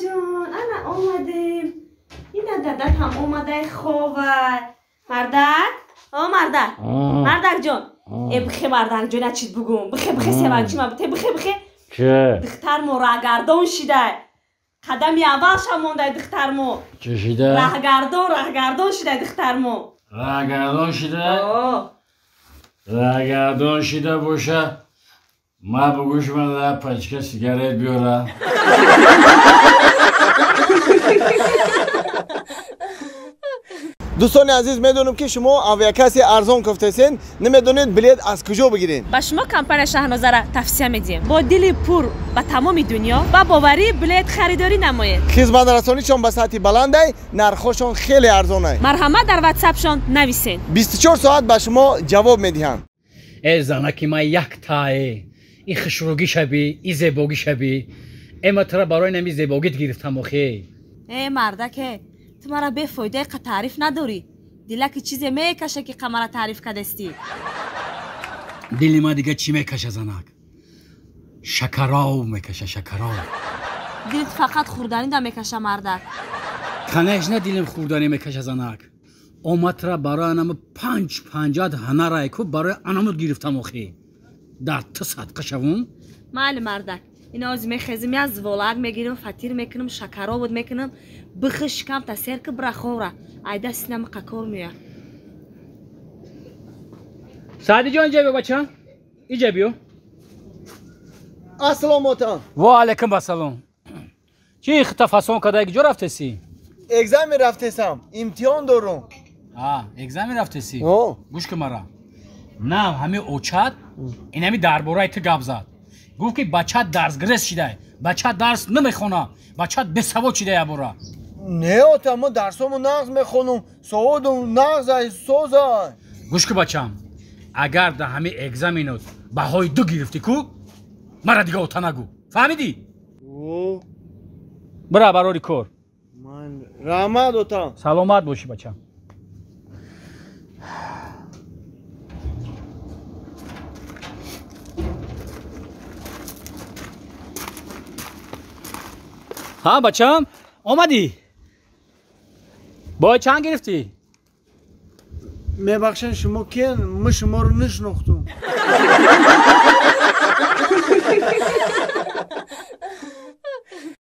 جان انا اومدیم این دادت هم اومده خوبه مردک مردک جان بخی مردک جان چیت بگم بخی سوانچی ما بته بخی چه؟ دختر مو راهگردان شده قدمی اولش هم مونده دختر مو چه شده؟ راهگردان شده دختر مو راهگردان شده؟ راهگردان شده باشه ما بگوش من در پچکه سیگارت بیارم دوستان عزیز میدونم که شما اویاکسی ارزان گفتین نمیدونید بلیط از کجا بگیرین. با شما کمپانی شاهنامه را توصیه میدیم با دلی پر به تمام دنیا با باوری بلیط خریداری نمایید. خدمت رسانیشون به سطح بلنده، نرخشون خیلی ارزانه. مرحمت در واتساپشون نویسین. 24 ساعت به شما جواب میدهند. ای زنکی ما یک تای این خشروگی شبی این زیباگی شبی اما ترا برای نمی زیباگیت گرفتم آخی. ای مردکه تو مرا به فایده تعریف نداری. دلک چیزی میکشه که قمر تعریف کردستی. دل ما دیگه چی میکشه زنک؟ شکراو میکشه شکراو. دلت فقط خوردنی دا میکشه مردک. خنهش نه دلم خوردنی میکشه زنک. اومد را برای انم 550 هنر کو برای انم گرفتم آخی. در تو صدقه شوم؟ مال مردک. اینا از میخزمی از ولاد میگیرم فطیر میکنم شکرا بود میکنم بخش کم تا سرک برخوره ایده سینم قکور میاد. سعدی جان اینجا بیو بچه اینجا بیو. السلام علیکم. و علیکم السلام. چی اختفاسون کدای کجا رفته سی؟ اگزمی رفتم. امتحان دارم. اگزمی رفته سی. گوش که مرا. نه همه اوچات این همی درباره تو گپ زد. گفت که بچه درسگرس شده. بچه درس نمیخونه. بچه بسواد شده ابورا. نه آتا ما درسامو نقض میخونم. سوادم نقض سوزای. گوش که بچم اگر در همه اگزمینات بهای 2 گرفتی کو مرا دیگه اوتا نگو. فهمیدی؟ برا براری کور. من رحمت آتا. سلامت باشی بچم. ها بچم اومدی؟ با چند گرفتی؟ میبخشن شما کن؟ ما شما رو نشناختم.